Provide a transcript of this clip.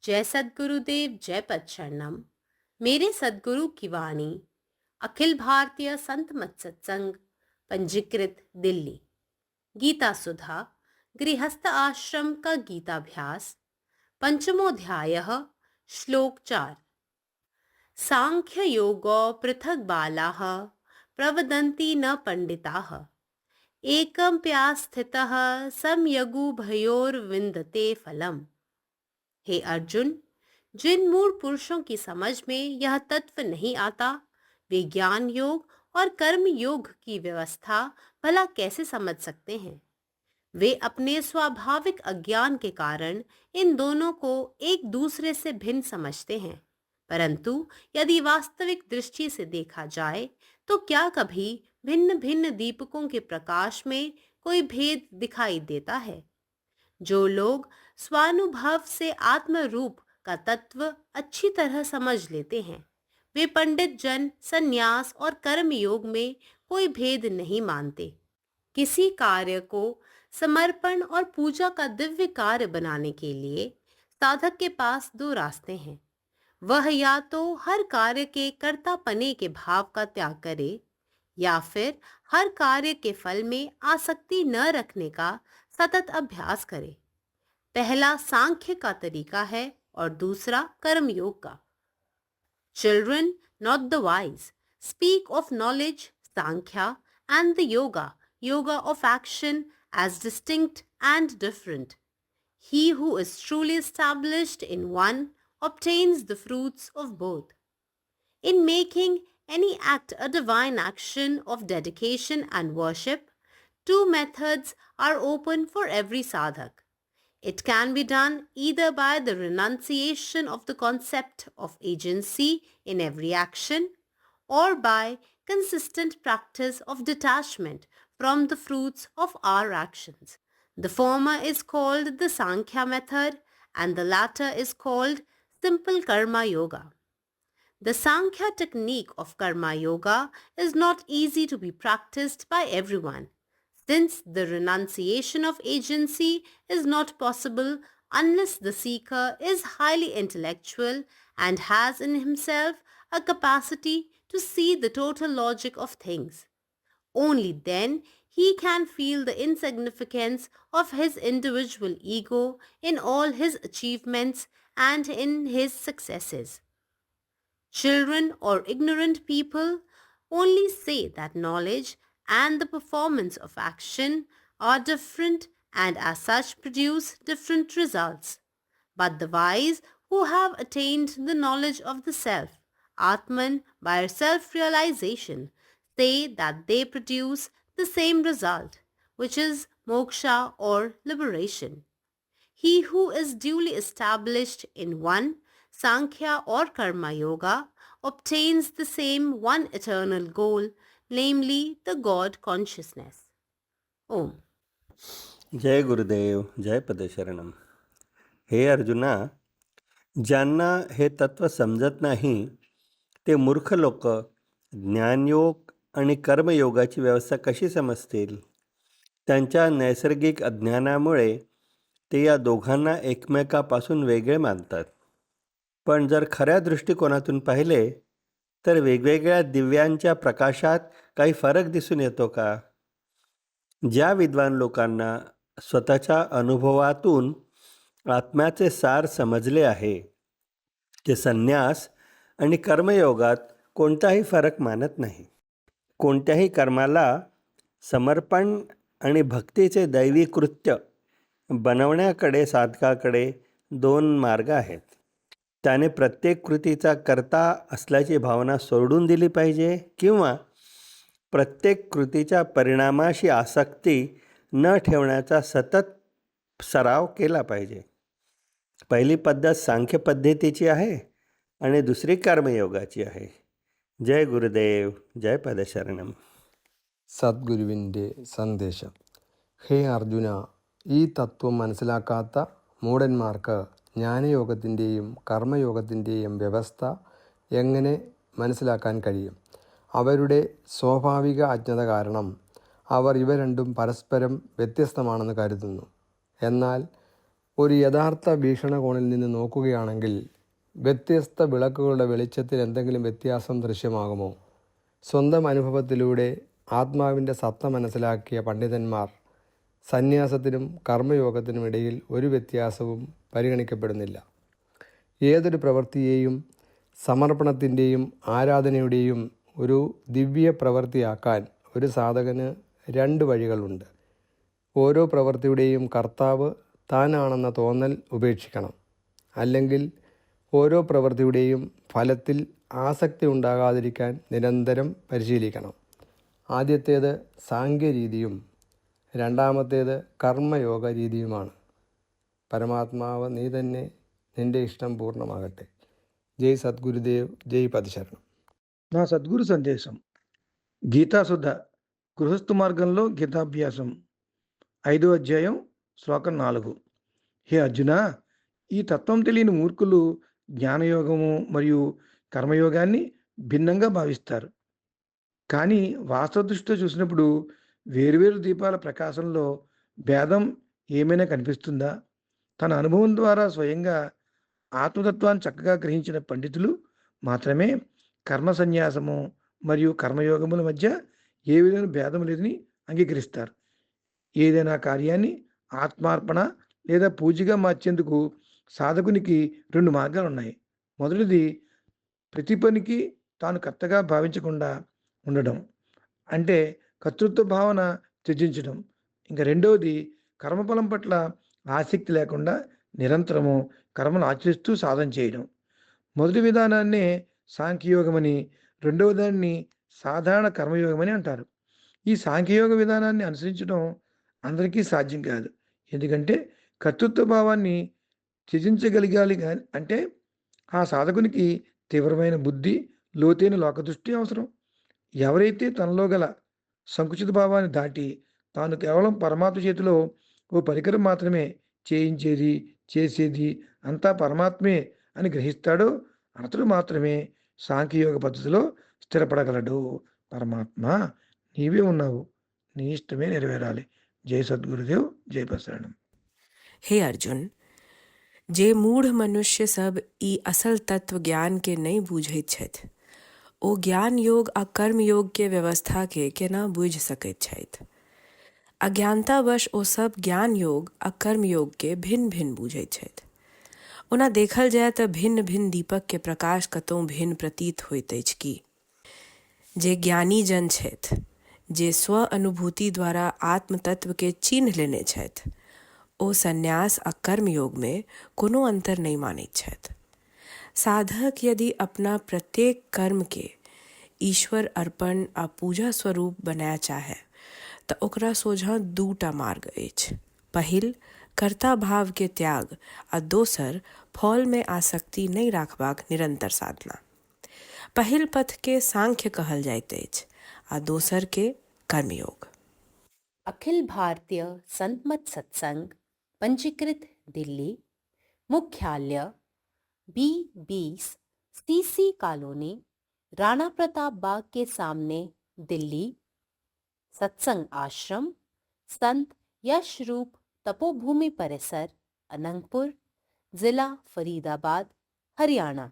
जय सद्गुरुदेव, जय पच्चरणम। मेरे सद्गुरु की वाणी अखिल भारतीय संत मत सत्संग पंजीकृत दिल्ली। गीता सुधा गृहस्थ आश्रम का गीताभ्यास पंचमोऽध्यायः श्लोक 4। सांख्य योगो पृथक बालाः प्रवदन्ति न पंडिताः एकं प्यास्थितः समयगुभयोर्विन्दते फलम्। हे अर्जुन, जिन मूढ़ पुरुषों की समझ में यह तत्व नहीं आता, वे ज्ञान योग और कर्म योग की व्यवस्था भला कैसे समझ सकते हैं। वे अपने स्वाभाविक अज्ञान के कारण इन दोनों को एक दूसरे से भिन्न समझते हैं। परंतु यदि वास्तविक दृष्टि से देखा जाए तो क्या कभी भिन्न भिन्न दीपकों के प्रकाश में कोई भेद दिखाई देता है? जो लोग स्वानुभव से आत्म रूप का तत्व अच्छी तरह समझ लेते हैं, वे पंडित जन संन्यास और कर्म योग में कोई भेद नहीं मानते। किसी कार्य को समर्पण और पूजा का दिव्य कार्य बनाने के लिए साधक के पास दो रास्ते हैं। वह या तो हर कार्य के कर्तापने के भाव का त्याग करे, या फिर हर कार्य के फल में आसक्ति न रखने का सतत अभ्यास करे। पहला सांख्य का तरीका है और दूसरा कर्म योग का। Children, not the wise, speak of knowledge, Sankhya, and the yoga of action, as distinct and different. He who is truly established in one obtains the fruits of both. In making any act a divine action of dedication and worship, two methods are open for every sadhak. It can be done either by the renunciation of the concept of agency in every action, or by consistent practice of detachment from the fruits of our actions. The former is called the Sankhya method and the latter is called simple Karma Yoga. The Sankhya technique of Karma Yoga is not easy to be practiced by everyone, since the renunciation of agency is not possible unless the seeker is highly intellectual and has in himself a capacity to see the total logic of things. Only then he can feel the insignificance of his individual ego in all his achievements and in his successes. Children or ignorant people only say that knowledge and the performance of action are different and as such produce different results. But the wise who have attained the knowledge of the self, Atman, by self-realization, say that they produce the same result, which is moksha or liberation. He who is duly established in one, Sankhya or Karma Yoga, obtains the same one eternal goal, namely the God consciousness. Om. जय गुरुदेव, जय पदशरणम। हे अर्जुना, ज्यांना हे तत्व समजत नाही ते मूर्ख लोक ज्ञानयोग आणि कर्मयोगाची व्यवस्था कशी समजतील? त्यांच्या नैसर्गिक अज्ञानामुळे ते या दोघांना एकमेकापासून वेगळे मानतात. पण जर खऱ्या दृष्टिकोनातून पाहिले तर वेगवेगळ्या दिव्यांच्या प्रकाशात काही फरक दिसून येतो का? ज्या विद्वान लोकांना स्वतःच्या अनुभवातून आत्म्याचे सार समजले आहे, ते संन्यास आणि कर्मयोगात कोणताही फरक मानत नाही. कोणत्याही कर्माला समर्पण आणि भक्तीचे दैवी कृत्य बनवण्याकडे साधकाकडे दोन मार्ग आहेत. त्याने प्रत्येक कृतीचा कर्ता असल्याची भावना सोडून दिली पाहिजे किंवा प्रत्येक कृतीच्या परिणामाशी आसक्ती न ठेवण्याचा सतत सराव केला पाहिजे. पहिली पद्धत सांख्य पद्धतीची आहे आणि दुसरी कर्मयोगाची आहे. जय गुरुदेव, जय പദശരണം. സദ്ഗുരുവിൻ്റെ സന്ദേശം. ഹേ അർജുന, ഈ തത്വം മനസ്സിലാക്കാത്ത മൂഢന്മാർക്ക് ജ്ഞാനയോഗത്തിൻ്റെയും കർമ്മയോഗത്തിൻ്റെയും വ്യവസ്ഥ എങ്ങനെ മനസ്സിലാക്കാൻ കഴിയും? അവരുടെ സ്വാഭാവിക അജ്ഞത കാരണം അവർ ഇവ രണ്ടും പരസ്പരം വ്യത്യസ്തമാണെന്ന് കരുതുന്നു. എന്നാൽ ഒരു യഥാർത്ഥ വീക്ഷണകോണിൽ നിന്ന് നോക്കുകയാണെങ്കിൽ വ്യത്യസ്ത വിളക്കുകളുടെ വെളിച്ചത്തിൽ എന്തെങ്കിലും വ്യത്യാസം ദൃശ്യമാകുമോ? സ്വന്തം അനുഭവത്തിലൂടെ ആത്മാവിൻ്റെ സത്ത മനസ്സിലാക്കിയ പണ്ഡിതന്മാർ സന്യാസത്തിനും കർമ്മയോഗത്തിനും ഇടയിൽ ഒരു വ്യത്യാസവും പരിഗണിക്കപ്പെടുന്നില്ല. ഏതൊരു പ്രവൃത്തിയെയും സമർപ്പണത്തിൻ്റെയും ആരാധനയുടെയും ഒരു ദിവ്യ പ്രവൃത്തിയാക്കാൻ ഒരു സാധകന് 2 വഴികളുണ്ട്. ഓരോ പ്രവൃത്തിയുടെയും കർത്താവ് താനാണെന്ന തോന്നൽ ഉപേക്ഷിക്കണം. അല്ലെങ്കിൽ ഓരോ പ്രവൃത്തിയുടെയും ഫലത്തിൽ ആസക്തി ഉണ്ടാകാതിരിക്കാൻ നിരന്തരം പരിശീലിക്കണം. ആദ്യത്തേത് സാംഖ്യരീതിയും രണ്ടാമത്തേത് കർമ്മയോഗ രീതിയുമാണ്. പരമാത്മാവ് നീ തന്നെ, നിന്റെ ഇഷ്ടം പൂർണ്ണമാകട്ടെ. జై సద్గురుదేవ్, జై పదశరణం. నా సద్గురు సందేశం. గీతాసుధ గృహస్థు మార్గంలో గీతాభ్యాసం 5వ అధ్యాయం శ్లోకం 4. హే అర్జున, ఈ తత్వం తెలియని మూర్ఖులు జ్ఞానయోగము మరియు కర్మయోగాన్ని భిన్నంగా భావిస్తారు. కానీ వాస్తవ దృష్టితో చూసినప్పుడు వేరువేరు దీపాల ప్రకాశంలో భేదం ఏమైనా కనిపిస్తుందా? తన అనుభవం ద్వారా స్వయంగా ఆత్మతత్వాన్ని చక్కగా గ్రహించిన పండితులు మాత్రమే కర్మ సన్యాసము మరియు కర్మయోగముల మధ్య ఏ విధమైన భేదం లేదని అంగీకరిస్తారు. ఏదైనా కార్యాన్ని ఆత్మార్పణ లేదా పూజగా మార్చేందుకు సాధకునికి 2 మార్గాలు ఉన్నాయి. మొదటిది ప్రతి పనికి తాను కర్తగా భావించకుండా ఉండడం, అంటే కర్తృత్వ భావన త్యజించడం. ఇంకా రెండవది కర్మఫలం పట్ల ఆసక్తి లేకుండా నిరంతరము కర్మను ఆచరిస్తూ సాధన చేయడం. మొదటి విధానాన్నే సాంఖ్యయోగమని, రెండవ దాన్ని సాధారణ కర్మయోగమని అంటారు. ఈ సాంఖ్యయోగ విధానాన్ని అనుసరించడం అందరికీ సాధ్యం కాదు. ఎందుకంటే కర్తృత్వ భావాన్ని త్యజించగలగాలి అంటే ఆ సాధకునికి తీవ్రమైన బుద్ధి, లోతైన లోకదృష్టి అవసరం. ఎవరైతే తనలో గల సంకుచిత భావాన్ని దాటి తాను కేవలం పరమాత్మ చేతిలో ఓ పరికరం మాత్రమే, చేయించేది చేసేది అంతా పరమాత్మే అని గ్రహిస్తాడో అతడు మాత్రమే సాంఖ్యయోగ పద్ధతిలో స్థిరపడగలడు. పరమాత్మ నీవే ఉన్నావు, నీ ఇష్టమే నెరవేరాలి. జై సద్గురుదేవ్, జై ప్రసరణం. हे अर्जुन, जे मूढ़ मनुष्य सब ई असल तत्व ज्ञान के नहीं बूझैत छथि, ओ ज्ञान योग आ कर्म योग के व्यवस्था के केना बूझ सकैत छथि। अज्ञानतावश ओ सब ज्ञान योग आ कर्म योग के भिन्न भिन्न बूझैत छथि। ओना देखल जाय तऽ भिन्न भिन्न दीपक के प्रकाश कतौ भिन्न प्रतीत होइत अछि की। जे ज्ञानी जन छथि, जे स्व अनुभूति द्वारा आत्म तत्व के चिन्ह लेने छथि, ओ संन्यास आ कर्म योग में कोनो अंतर नहीं मानैत छथि। साधक यदि अपना प्रत्येक कर्म के ईश्वर अर्पण आ पूजा स्वरूप बनाय चाहे तऽ ओकरा सोझा 2टा मार्ग अछि। पहिल कर्ता भाव के त्याग आ दोसर फल में आसक्ति नहीं राखबाक निरंतर साधना। पहिल पथ के सांख्य कहल जाइत अछि आ दोसर के कर्मयोग। अखिल भारतीय संत मत सत्संग, पंजीकृत दिल्ली, मुख्यालय B20 CC colony, Rana Pratap Bagh के सामने, दिल्ली। सत्संग आश्रम संत यश रूप तपोभूमि परिसर, अनंगपुर, जिला फरीदाबाद, हरियाणा।